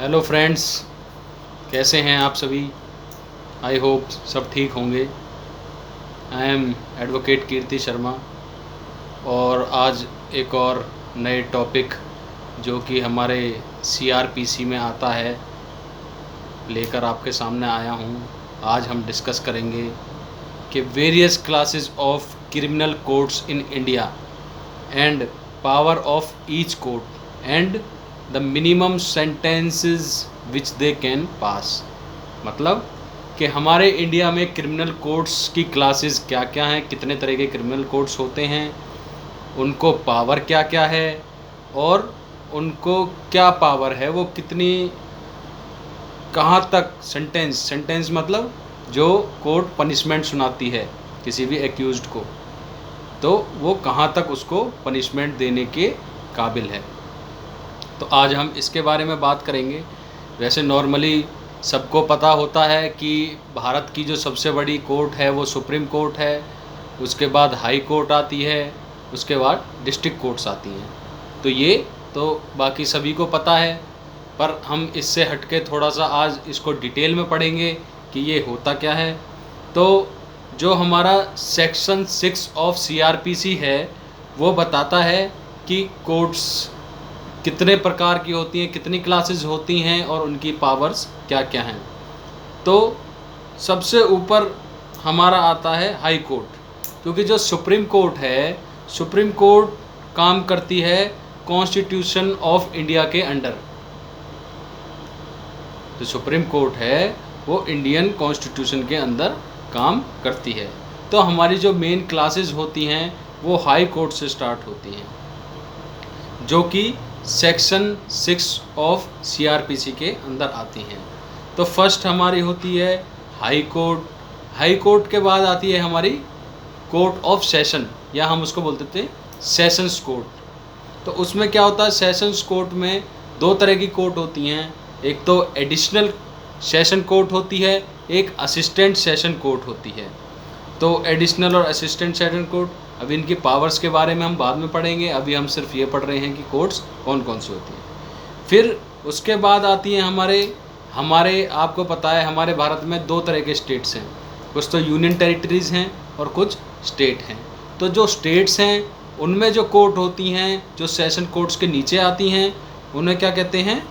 Hello friends, कैसे हैं आप सभी। आई होप सब ठीक होंगे। आई एम एडवोकेट कीर्ति शर्मा और आज एक और नए टॉपिक जो कि हमारे सीआरपीसी में आता है लेकर आपके सामने आया हूं। आज हम डिस्कस करेंगे कि various classes of criminal codes in India and power of each court and the minimum sentences which they can pass. मतलब कि हमारे इंडिया में क्रिमिनल कोड्स की क्लासेस क्या क्या हैं, कितने तरह के क्रिमिनल कोड्स होते हैं, उनको पावर क्या क्या है और उनको क्या पावर है, वो कितनी कहाँ तक सेंटेंस मतलब जो कोर्ट पनिशमेंट सुनाती है किसी भी एक्यूज्ड को, तो वो कहाँ तक उसको पनिशमेंट देने के काबिल है। तो आज हम इसके बारे में बात करेंगे। वैसे नॉर्मली सबको पता होता है कि भारत की जो सबसे बड़ी कोर्ट है वो सुप्रीम कोर्ट है, उसके बाद हाई कोर्ट आती है, उसके बाद डिस्ट्रिक्ट कोर्ट्स आती हैं। तो ये तो बाकी सभी को पता है, पर हम इससे हटके थोड़ा सा आज इसको डिटेल में पढ़ेंगे कि ये होता क्या है। तो जो हमारा सेक्शन 6 ऑफ सीआरपीसी है वो बताता है कि कोर्ट्स कितने प्रकार की होती हैं, कितनी क्लासेस होती हैं और उनकी पावर्स क्या क्या हैं। तो सबसे ऊपर हमारा आता है हाई कोर्ट, क्योंकि जो सुप्रीम कोर्ट है, सुप्रीम कोर्ट काम करती है कॉन्स्टिट्यूशन ऑफ इंडिया के अंडर। जो सुप्रीम कोर्ट है वो इंडियन कॉन्स्टिट्यूशन के अंदर काम करती है। तो हमारी जो मेन क्लासेस होती हैं वो हाई कोर्ट से स्टार्ट होती हैं, जो कि सेक्शन 6 ऑफ सीआरपीसी के अंदर आती हैं। तो फर्स्ट हमारी होती है हाई कोर्ट। हाई कोर्ट के बाद आती है हमारी कोर्ट ऑफ सेशन, या हम उसको बोलते थे सेशंस कोर्ट। तो उसमें क्या होता है, सेशंस कोर्ट में दो तरह की कोर्ट होती हैं। एक तो एडिशनल सेशन कोर्ट होती है, एक असिस्टेंट सेशन कोर्ट होती है। तो एडिशनल और असिस्टेंट सेशन कोर्ट, अभी इनकी पावर्स के बारे में हम बाद में पढ़ेंगे। अभी हम सिर्फ ये पढ़ रहे हैं कि कोर्ट्स कौन कौन सी होती हैं। फिर उसके बाद आती हैं हमारे आपको पता है हमारे भारत में दो तरह के स्टेट्स हैं, कुछ तो यूनियन टेरिटरीज़ हैं और कुछ स्टेट हैं। तो जो स्टेट्स हैं उनमें जो कोर्ट होती हैं, जो सेशन कोर्ट्स के नीचे आती हैं, उन्हें क्या कहते हैं,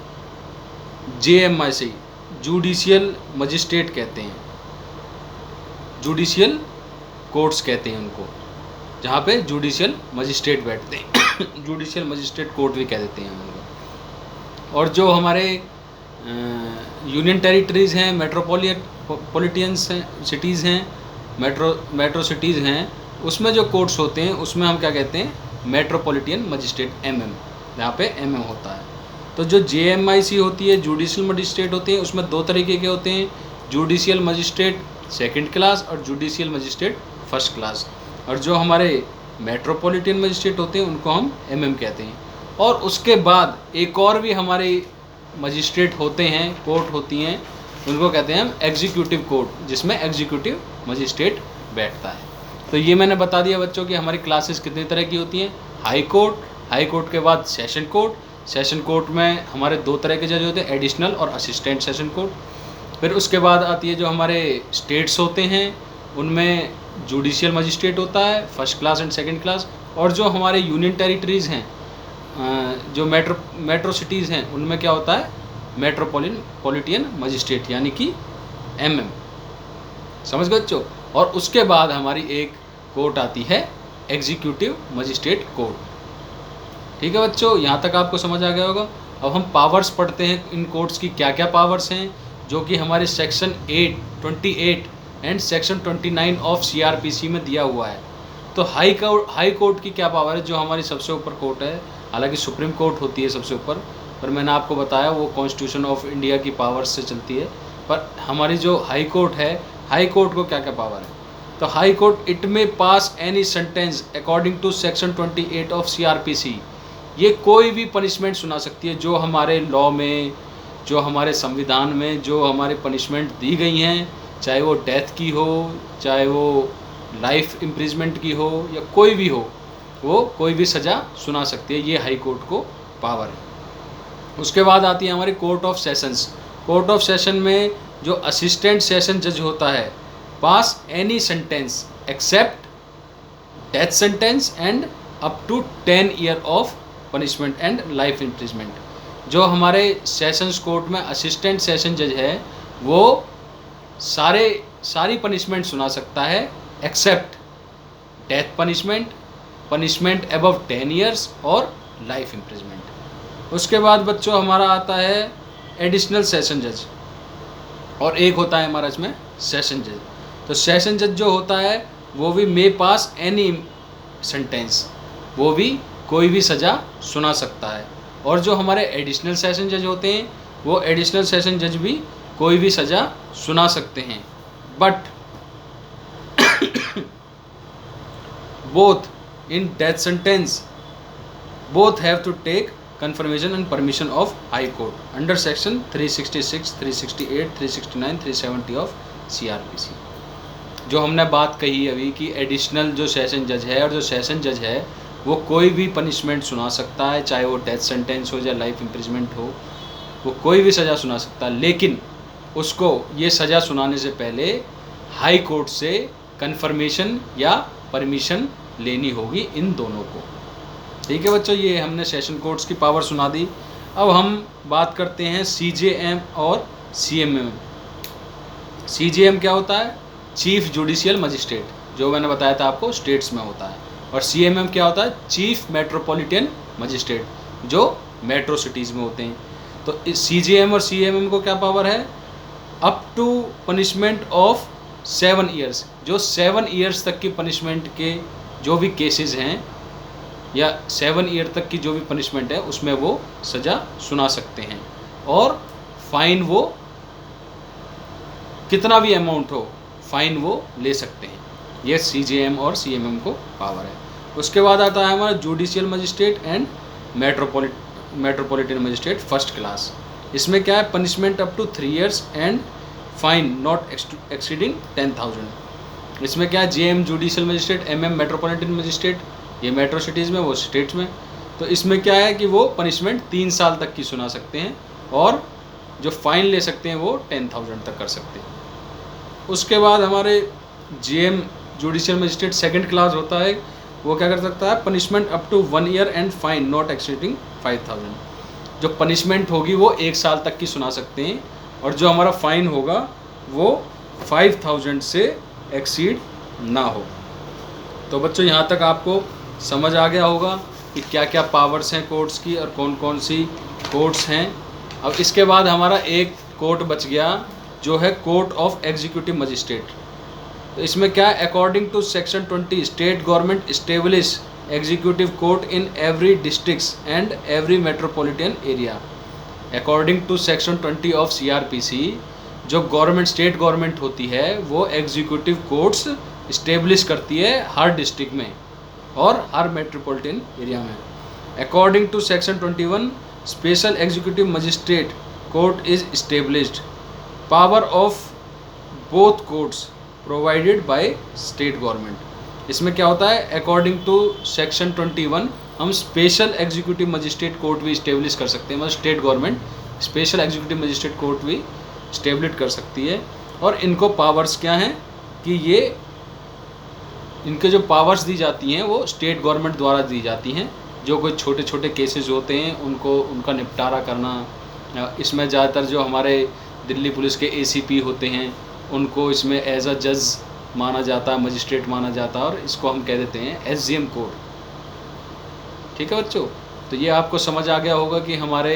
JMIC, जुडिशियल मजिस्ट्रेट कहते हैं। जुडिशियल कोर्ट्स कहते हैं उनको, जहाँ पे जुडिशियल मजिस्ट्रेट बैठते हैं जुडिशियल मजिस्ट्रेट कोर्ट भी कह देते हैं हम लोग। और जो हमारे यूनियन टेरिटरीज़ हैं, मेट्रोपॉलिटन्स हैं, सिटीज़ हैं, मेट्रो सिटीज़ हैं, उसमें जो कोर्ट्स होते हैं उसमें हम क्या कहते हैं, मेट्रोपॉलिटन मजिस्ट्रेट, MM, जहाँ पे MM होता है। तो जो JMIC होती है, जुडिशियल मजिस्ट्रेट होते हैं, उसमें दो तरीके के होते हैं, जुडिशियल मजिस्ट्रेट सेकंड क्लास और जुडिशियल मजिस्ट्रेट फर्स्ट क्लास। और जो हमारे मेट्रोपॉलिटन मजिस्ट्रेट होते हैं उनको हम MM कहते हैं। और उसके बाद एक और भी हमारे मजिस्ट्रेट होते हैं, कोर्ट होती हैं, उनको कहते हैं हम एग्जीक्यूटिव कोर्ट, जिसमें एग्जीक्यूटिव मजिस्ट्रेट बैठता है। तो ये मैंने बता दिया बच्चों कि हमारी क्लासेस कितनी तरह की होती हैं। हाई कोर्ट के बाद सेशन कोर्ट। सेशन कोर्ट में हमारे दो तरह के जज होते हैं, एडिशनल और असिस्टेंट सेशन कोर्ट। फिर उसके बाद आती है जो हमारे स्टेट्स होते हैं, उनमें जुडिशियल मजिस्ट्रेट होता है, first class and second class. और जो हमारे यूनियन टेरिटरीज़ हैं, जो मेट्रो सिटीज़ हैं, उनमें क्या होता है, मेट्रोपॉलिटन मजिस्ट्रेट, यानी कि MM। समझ गए बच्चों। और उसके बाद हमारी एक कोर्ट आती है एग्जीक्यूटिव मजिस्ट्रेट कोर्ट। ठीक है बच्चों, यहाँ तक आपको समझ आ गया होगा। अब हम पावर्स पढ़ते हैं, इन कोर्ट्स की क्या क्या पावर्स हैं, जो कि हमारे section 28 and section 29 of CrPC में दिया हुआ है। तो हाई कोर्ट की क्या पावर है, जो हमारी सबसे ऊपर कोर्ट है। हालांकि सुप्रीम कोर्ट होती है सबसे ऊपर, पर मैंने आपको बताया वो कॉन्स्टिट्यूशन ऑफ इंडिया की पावर्स से चलती है। पर हमारी जो हाई कोर्ट है, हाई कोर्ट को क्या क्या पावर है, तो high court it may pass any sentence according to section 28 of CrPC. ये कोई भी पनिशमेंट सुना सकती है जो हमारे लॉ में, जो हमारे संविधान में जो हमारे पनिशमेंट दी गई हैं, चाहे वो डेथ की हो, चाहे वो लाइफ इम्प्रिजमेंट की हो, या कोई भी हो, वो कोई भी सज़ा सुना सकती है। ये हाई कोर्ट को पावर है। उसके बाद आती है हमारी court of sessions. Court of session में जो असिस्टेंट सेशन जज होता है pass any sentence except death sentence and up to 10 year of punishment and life imprisonment. जो हमारे सेशंस कोर्ट में असिस्टेंट सेशन जज है वो सारी पनिशमेंट सुना सकता है except death punishment, punishment above 10 years और लाइफ इम्प्रिजमेंट। उसके बाद बच्चों हमारा आता है एडिशनल सेशन जज और एक होता है हमारा इसमें सेशन जज। तो सेशन जज जो होता है वो भी मे पास एनी सेंटेंस, वो भी कोई भी सज़ा सुना सकता है। और जो हमारे एडिशनल सेशन जज होते हैं वो एडिशनल सेशन जज भी कोई भी सज़ा सुना सकते हैं, but both in death sentence both have to take confirmation and permission of High Court under section 366, 368, 369, 370 of CRPC। जो हमने बात कही अभी कि एडिशनल जो सेशन जज है और जो सेशन जज है वो कोई भी पनिशमेंट सुना सकता है, चाहे वो डेथ सेंटेंस हो या लाइफ इम्प्रिजमेंट हो, वो कोई भी सज़ा सुना सकता है, लेकिन उसको ये सज़ा सुनाने से पहले हाई कोर्ट से कन्फर्मेशन या परमिशन लेनी होगी इन दोनों को। ठीक है बच्चों, ये हमने सेशन कोर्ट्स की पावर सुना दी। अब हम बात करते हैं CJM और CMM। CJM क्या होता है? चीफ जुडिशियल मजिस्ट्रेट, जो मैंने बताया था आपको स्टेट्स में होता है। और CMM क्या होता है? चीफ मेट्रोपॉलिटन मजिस्ट्रेट, जो मेट्रो सिटीज़ में होते हैं। तो इस CJM और CMM को क्या पावर है? Up to punishment of 7 years, जो 7 ईयर्स तक की पनिशमेंट के जो भी केसेस हैं या 7 ईयर तक की जो भी पनिशमेंट है उसमें वो सज़ा सुना सकते हैं। और फ़ाइन वो कितना भी अमाउंट हो, फ़ाइन वो ले सकते हैं। ये CJM और CMM को पावर है। उसके बाद आता है हमारा judicial magistrate and metropolitan magistrate first class. इसमें क्या है? Punishment up to 3 years and fine not exceeding 10,000। इसमें क्या है? JM judicial magistrate, MM metropolitan magistrate, ये मेट्रो सिटीज़ में, वो स्टेट्स में। तो इसमें क्या है कि वो पनिशमेंट 3 साल तक की सुना सकते हैं और जो फ़ाइन ले सकते हैं वो 10,000 तक कर सकते हैं। उसके बाद हमारे JM judicial magistrate second class होता है, वो क्या कर सकता है? Punishment up to 1 year and fine not exceeding 5,000। जो पनिशमेंट होगी वो 1 साल तक की सुना सकते हैं और जो हमारा फ़ाइन होगा वो 5,000 से एक्सीड ना हो। तो बच्चों यहाँ तक आपको समझ आ गया होगा कि क्या क्या पावर्स हैं कोर्ट्स की और कौन कौन सी कोर्ट्स हैं। अब इसके बाद हमारा एक कोर्ट बच गया जो है कोर्ट ऑफ एग्जीक्यूटिव मजिस्ट्रेट। तो इसमें क्या है? According to section 20 state government establish executive court in every districts and every metropolitan area. According to section 20 of CRPC जो गवर्नमेंट स्टेट गवर्नमेंट होती है वो एग्जीक्यूटिव कोर्ट्स इस्टेब्लिश करती है हर डिस्ट्रिक्ट में और हर मेट्रोपॉलिटन एरिया में। According to section 21 special executive magistrate court is established. Power of both courts provided by state government. इसमें क्या होता है? अकॉर्डिंग टू सेक्शन 21 हम स्पेशल एग्जीक्यूटिव मजिस्ट्रेट कोर्ट भी इस्टेब्लिश कर सकते हैं, मतलब state government special executive magistrate court भी इस्टेब्लिश कर सकती है। और इनको पावर्स क्या हैं कि ये इनके जो पावर्स दी जाती हैं वो स्टेट गवर्नमेंट द्वारा दी जाती हैं। जो कोई छोटे छोटे केसेस होते हैं उनका निपटारा करना, इसमें ज़्यादातर जो हमारे दिल्ली पुलिस के ACP होते हैं उनको इसमें एज अ जज माना जाता है, मजिस्ट्रेट माना जाता है और इसको हम कह देते हैं SGM कोर्ट। ठीक है बच्चों, तो ये आपको समझ आ गया होगा कि हमारे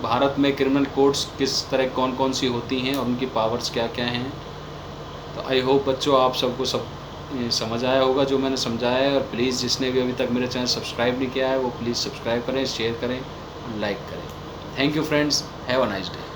भारत में क्रिमिनल कोर्ट्स किस तरह कौन कौन सी होती हैं और उनकी पावर्स क्या क्या हैं। तो आई होप बच्चों आप सबको सब समझ आया होगा जो मैंने समझाया है। और प्लीज़ जिसने भी अभी तक मेरे चैनल सब्सक्राइब नहीं किया है वो प्लीज़ सब्सक्राइब करें, शेयर करें और लाइक करें। Thank you friends, have a nice day.